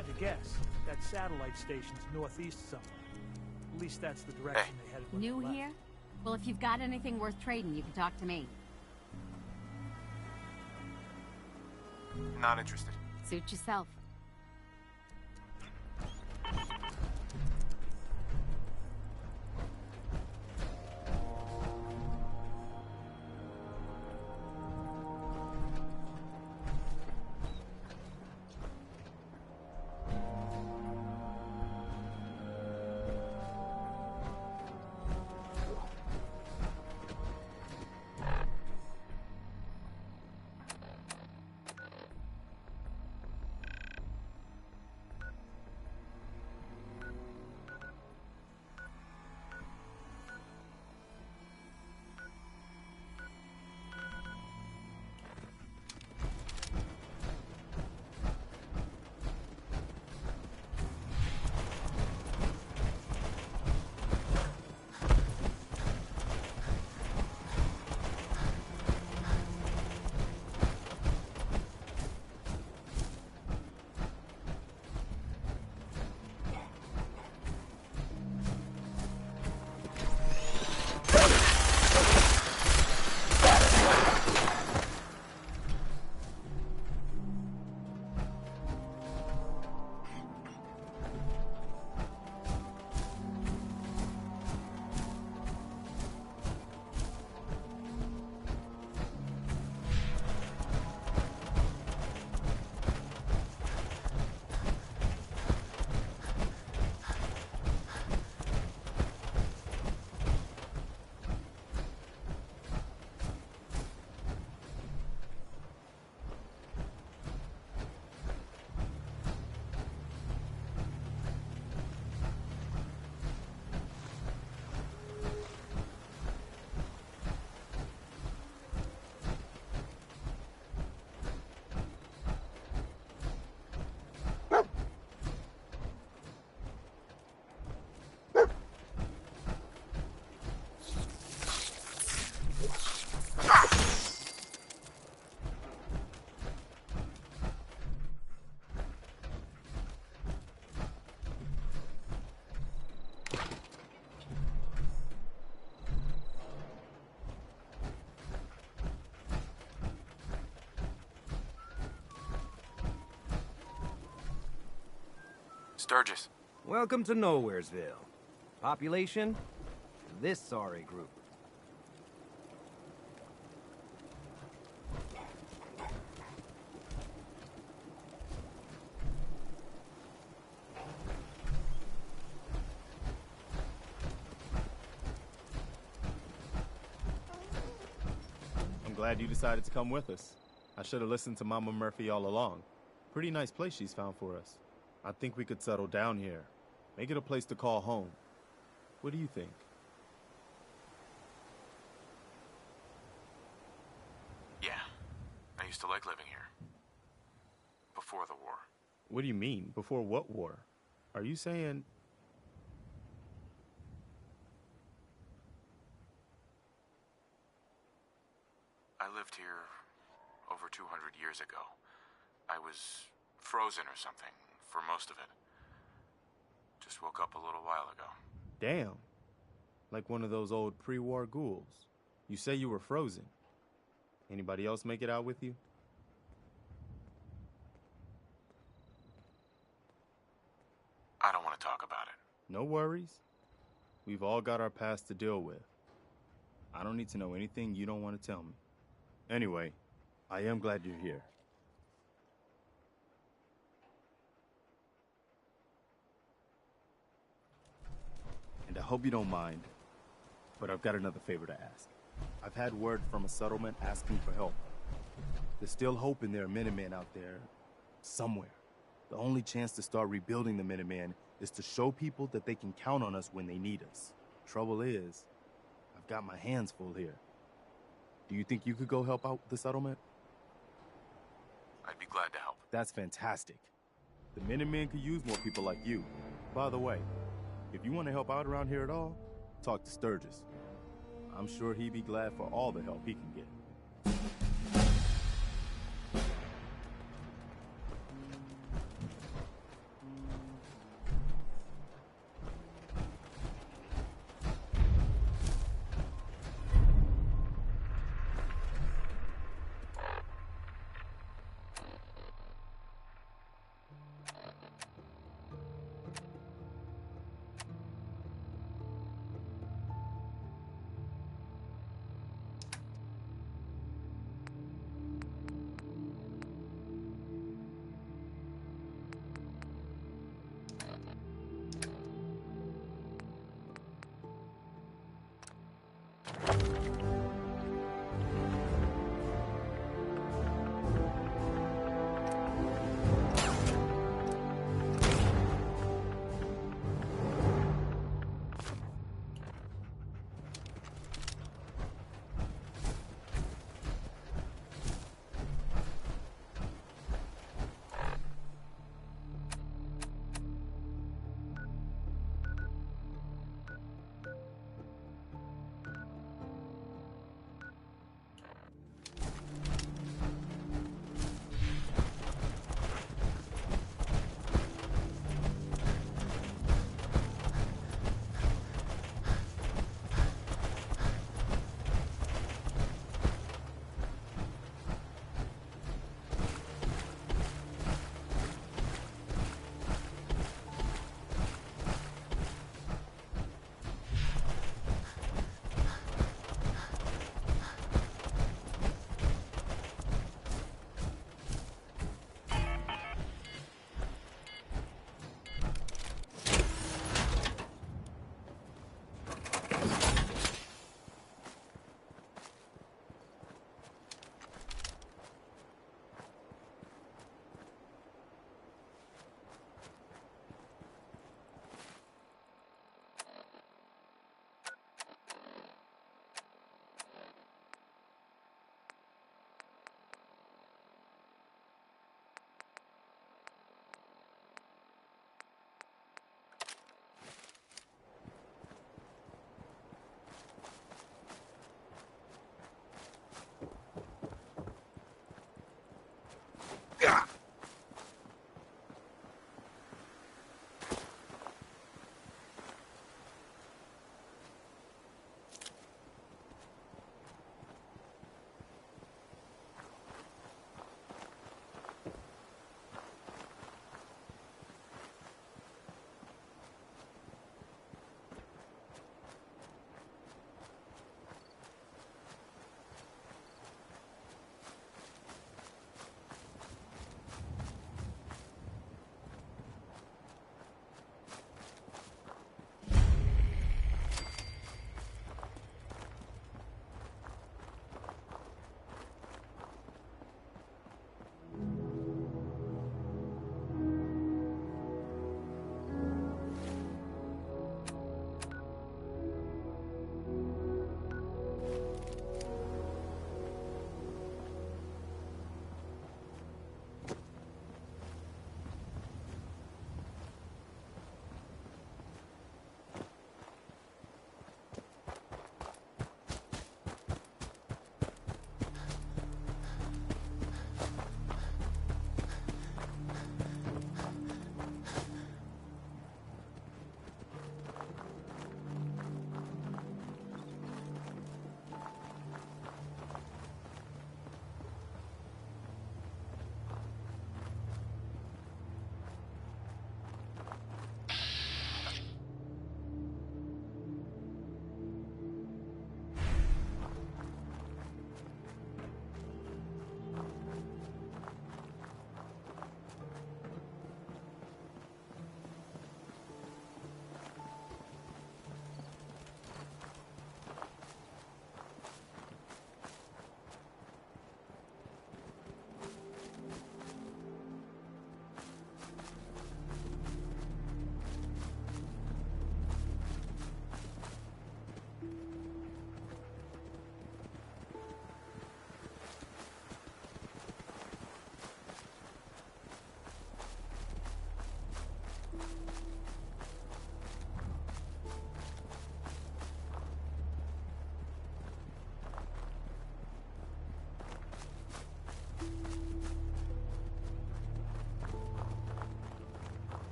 had to guess, that satellite station's northeast somewhere. At least that's the direction they headed when they New left. here? Well, if you've got anything worth trading, you can talk to me. Not interested. Suit yourself. Sturgis. Welcome to Nowheresville. Population? This sorry group. I'm glad you decided to come with us. I should have listened to Mama Murphy all along. Pretty nice place she's found for us. I think we could settle down here. Make it a place to call home. What do you think? Yeah. I used to like living here. Before the war. What do you mean? Before what war? Are you saying... I lived here over 200 years ago. I was frozen or something for most of it. Just woke up a little while ago. Damn. Like one of those old pre-war ghouls. You say you were frozen. Anybody else make it out with you? I don't want to talk about it. No worries. We've all got our past to deal with. I don't need to know anything you don't want to tell me. Anyway, I am glad you're here. And I hope you don't mind, but I've got another favor to ask. I've had word from a settlement asking for help. There's still hope in there are Minutemen out there, somewhere. The only chance to start rebuilding the Minutemen is to show people that they can count on us when they need us. Trouble is, I've got my hands full here. Do you think you could go help out the settlement? I'd be glad to help. That's fantastic. The Minutemen could use more people like you. By the way, if you want to help out around here at all, talk to Sturgis. I'm sure he'd be glad for all the help he can get.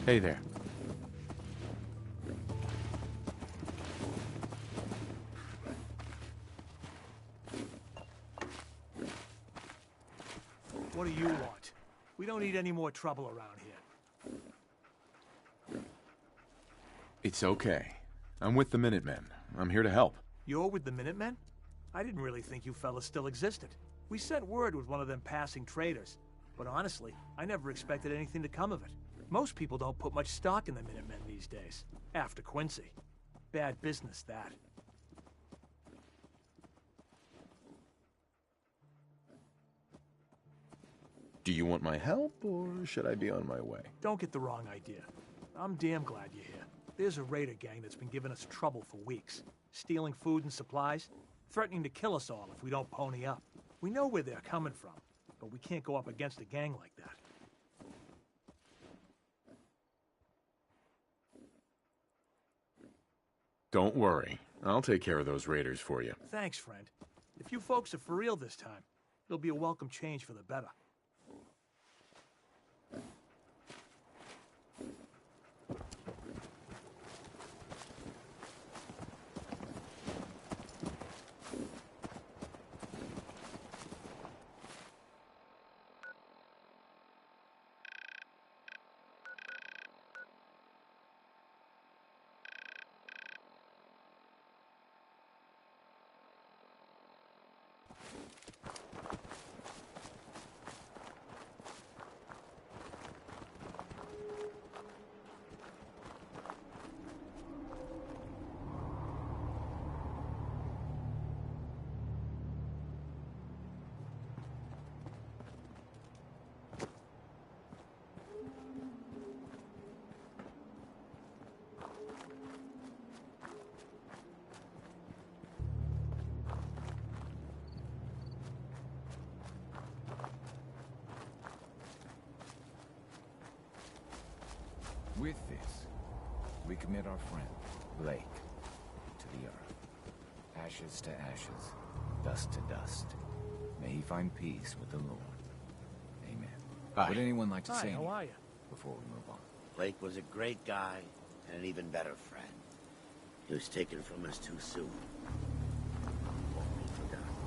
Hey there. What do you want? We don't need any more trouble around here. It's okay. I'm with the Minutemen. I'm here to help. You're with the Minutemen? I didn't really think you fellas still existed. We sent word with one of them passing traders. But honestly, I never expected anything to come of it. Most people don't put much stock in the Minutemen these days. After Quincy. Bad business, that. Do you want my help, or should I be on my way? Don't get the wrong idea. I'm damn glad you're here. There's a raider gang that's been giving us trouble for weeks. Stealing food and supplies, threatening to kill us all if we don't pony up. We know where they're coming from, but we can't go up against a gang like that. Don't worry. I'll take care of those raiders for you. Thanks, friend. If you folks are for real this time, it'll be a welcome change for the better. With this, we commit our friend, Blake, to the earth. Ashes to ashes, dust to dust. May he find peace with the Lord. Amen. Hi. Would anyone like to Hi, say how anything are you? before we move on? Blake was a great guy and an even better friend. He was taken from us too soon. Won't be forgotten.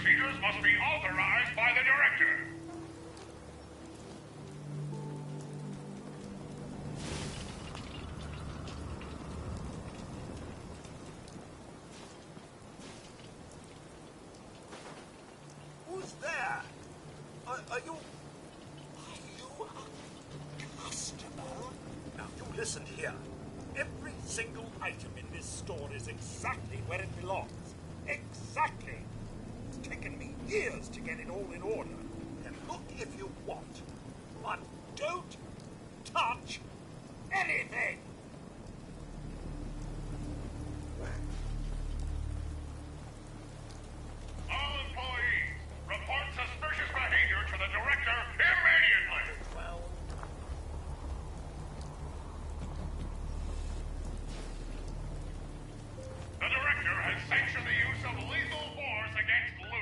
procedures must be authorized by the Director. Who's there? Are you a customer? Now, you listen here. Every single item in this store is exactly where it belongs. Exactly. It's taken me years to get it all in order. And look if you want. But don't touch anything! All employees, report suspicious behavior to the Director immediately! Well, The Director has sanctioned the use of lethal force against looters.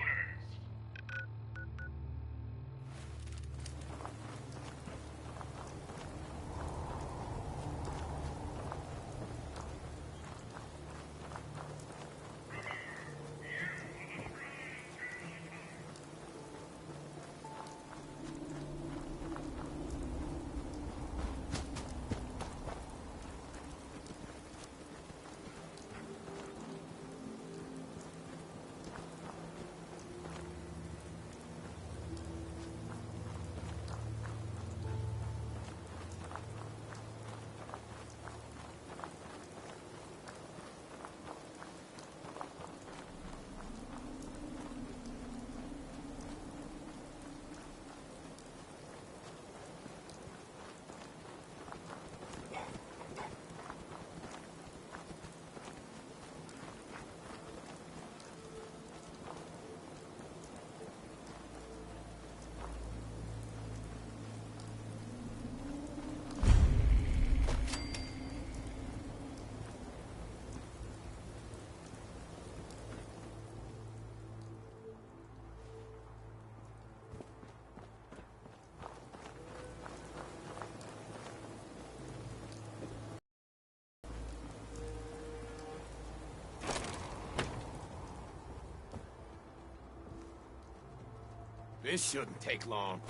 This shouldn't take long.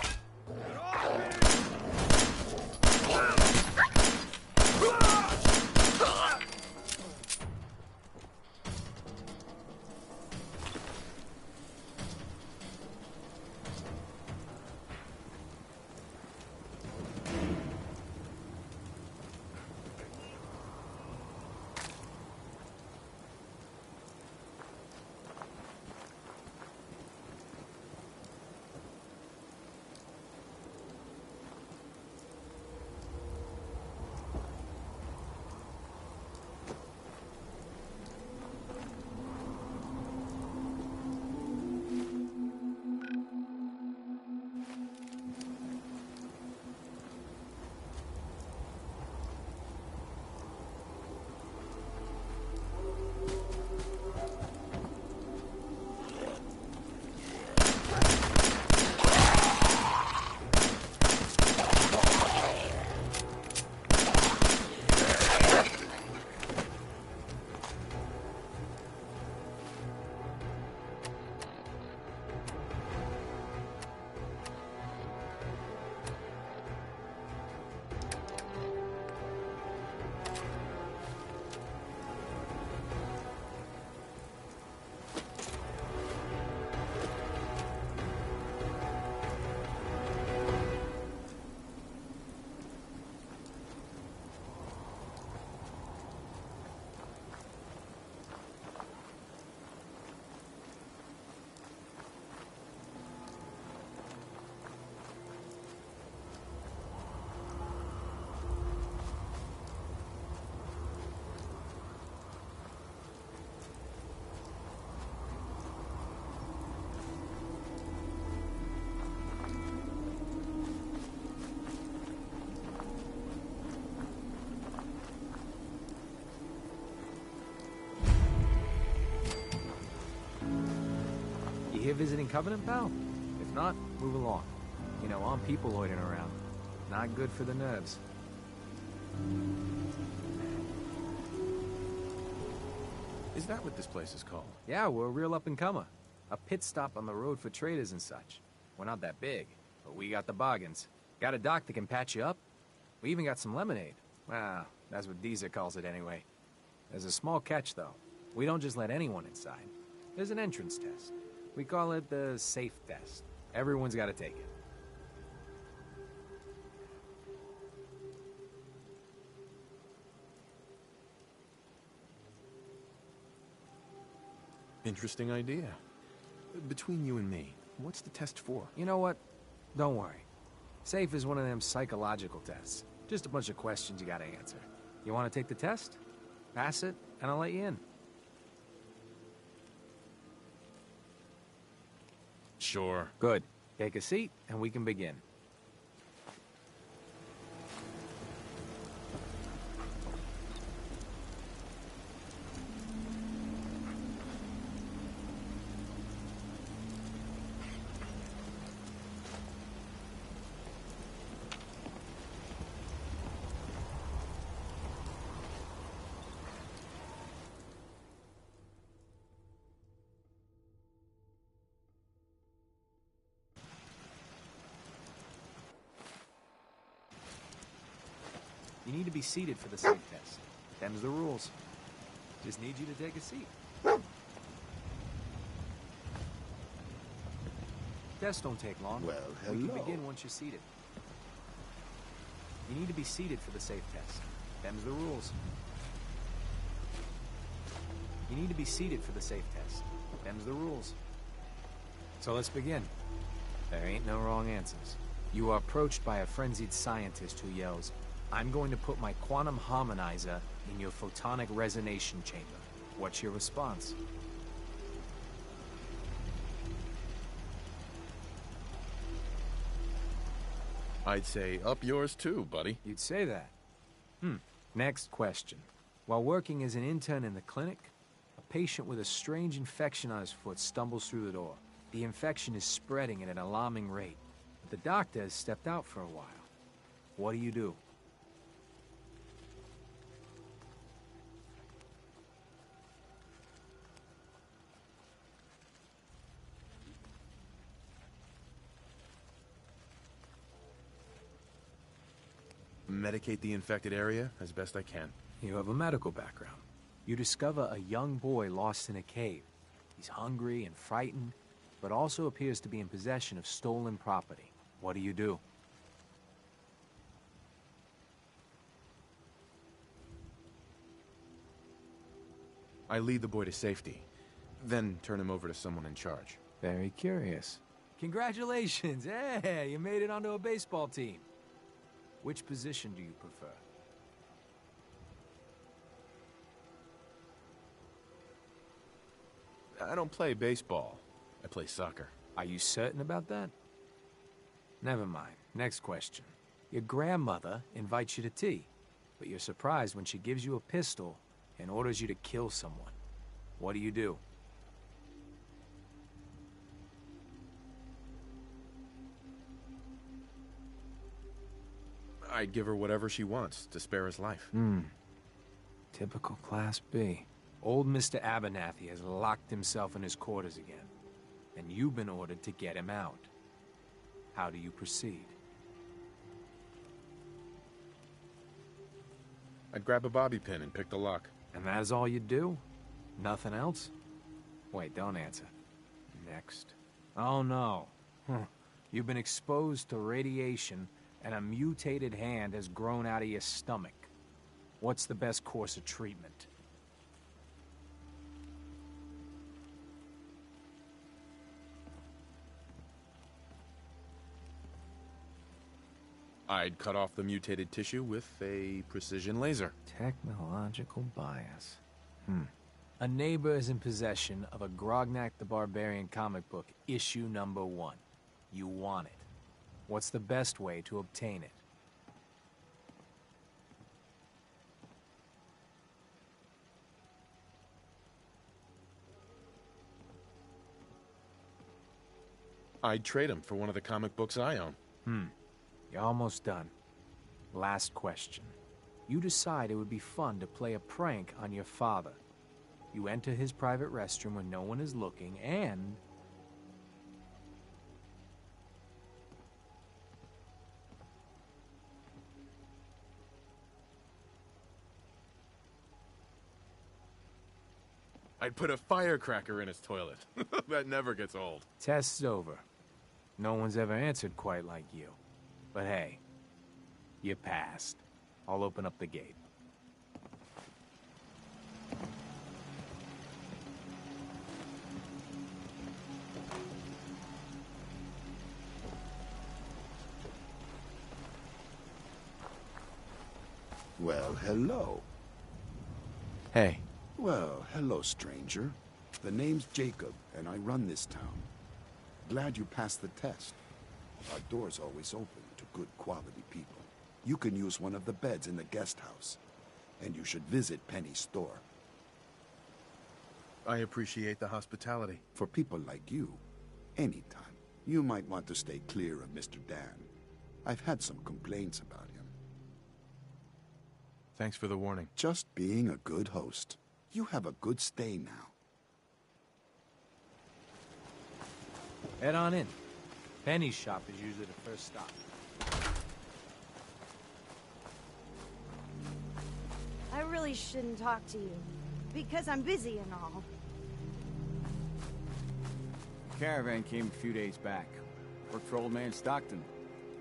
Here visiting Covenant, pal? If not, move along. You know, I'm people loitering around. Not good for the nerves. Is that what this place is called? Yeah, we're a real up-and-comer. A pit stop on the road for traders and such. We're not that big, but we got the bargains. Got a doc that can patch you up. We even got some lemonade. Well, that's what Deezer calls it anyway. There's a small catch, though. We don't just let anyone inside. There's an entrance test. We call it the safe test. Everyone's got to take it. Interesting idea. Between you and me, what's the test for? You know what? Don't worry. Safe is one of them psychological tests. Just a bunch of questions you gotta answer. You wanna take the test? Pass it, and I'll let you in. Sure. Good. Take a seat, and we can begin. You need to be seated for the safe test. Them's the rules. Just need you to take a seat. Test don't take long. Well, We can hello. begin once you're seated. You need to be seated for the safe test. Them's the rules. You need to be seated for the safe test. Them's the rules. So let's begin. There ain't no wrong answers. You are approached by a frenzied scientist who yells, "I'm going to put my quantum harmonizer in your photonic resonation chamber." What's your response? I'd say up yours too, buddy. You'd say that. Next question. While working as an intern in the clinic, a patient with a strange infection on his foot stumbles through the door. The infection is spreading at an alarming rate, but the doctor has stepped out for a while. What do you do? Medicate the infected area as best I can. You have a medical background. You discover a young boy lost in a cave. He's hungry and frightened, but also appears to be in possession of stolen property. What do you do? I lead the boy to safety, then turn him over to someone in charge. Very curious. Congratulations! Hey, you made it onto a baseball team. Which position do you prefer? I don't play baseball. I play soccer. Are you certain about that? Never mind. Next question. Your grandmother invites you to tea, but you're surprised when she gives you a pistol and orders you to kill someone. What do you do? I'd give her whatever she wants to spare his life. Typical Class B. Old Mr. Abernathy has locked himself in his quarters again, and you've been ordered to get him out. How do you proceed? I'd grab a bobby pin and pick the lock. And that is all you do? Nothing else? Wait, don't answer. Next. Oh no. You've been exposed to radiation and a mutated hand has grown out of your stomach. What's the best course of treatment? I'd cut off the mutated tissue with a precision laser. Technological bias. A neighbor is in possession of a Grognak the Barbarian comic book, issue number 1. You want it. What's the best way to obtain it? I'd trade him for one of the comic books I own. You're almost done. Last question. You decide it would be fun to play a prank on your father. You enter his private restroom when no one is looking, and I'd put a firecracker in his toilet. That never gets old. Test's over. No one's ever answered quite like you. But hey, you passed. I'll open up the gate. Well, hello. Hey. Well, hello, stranger. The name's Jacob, and I run this town. Glad you passed the test. Our door's always open to good quality people. You can use one of the beds in the guest house. And you should visit Penny's store. I appreciate the hospitality. For people like you, anytime. You might want to stay clear of Mr. Dan. I've had some complaints about him. Thanks for the warning. Just being a good host. You have a good stay now. Head on in. Penny's shop is usually the first stop. I really shouldn't talk to you, because I'm busy and all. Caravan came a few days back. Worked for old man Stockton.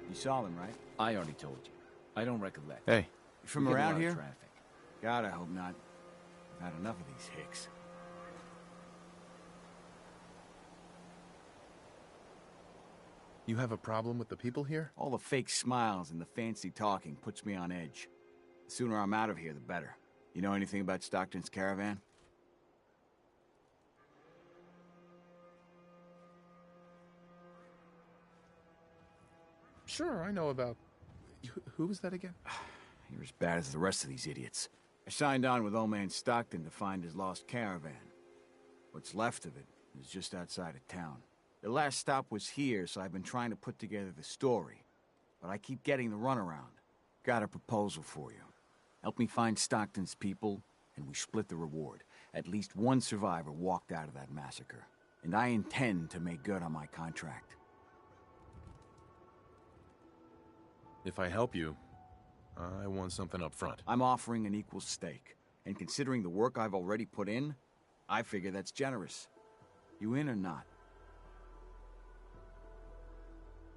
You saw him, right? I already told you. I don't recollect. Hey. You from We get a around lot of here? traffic. God, I hope not. I've had enough of these hicks. You have a problem with the people here? All the fake smiles and the fancy talking puts me on edge. The sooner I'm out of here, the better. You know anything about Stockton's caravan? Sure, I know about... Who was that again? You're as bad as the rest of these idiots. I signed on with old man Stockton to find his lost caravan. What's left of it is just outside of town. The last stop was here, so I've been trying to put together the story. But I keep getting the runaround. Got a proposal for you. Help me find Stockton's people, and we split the reward. At least one survivor walked out of that massacre. And I intend to make good on my contract. If I help you, I want something up front. I'm offering an equal stake. And considering the work I've already put in, I figure that's generous. You in or not?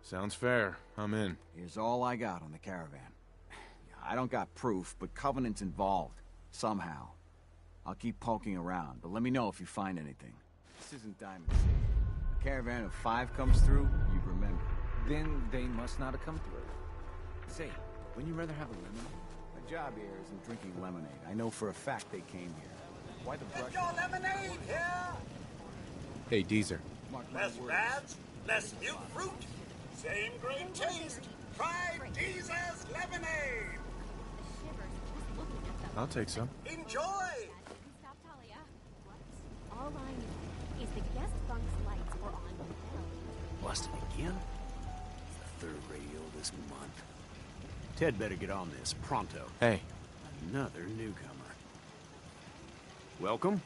Sounds fair. I'm in. Here's all I got on the caravan. I don't got proof, but Covenant's involved. Somehow. I'll keep poking around, but let me know if you find anything. This isn't Diamond City. A caravan of 5 comes through, you'd remember. Then they must not have come through. Say, wouldn't you rather have a lemonade? My job here isn't drinking lemonade. I know for a fact they came here. Why the brush? Get your lemonade here! Hey, Deezer. Less rads, less milk fruit, same great taste. Try Deezer's lemonade! I'll take some. Enjoy! Stop, Talia. What? All I know is the guest bunk's lights were on when Belle. Busted again? The 3rd radio this month. Ted better get on this, pronto. Hey. Another newcomer. Welcome.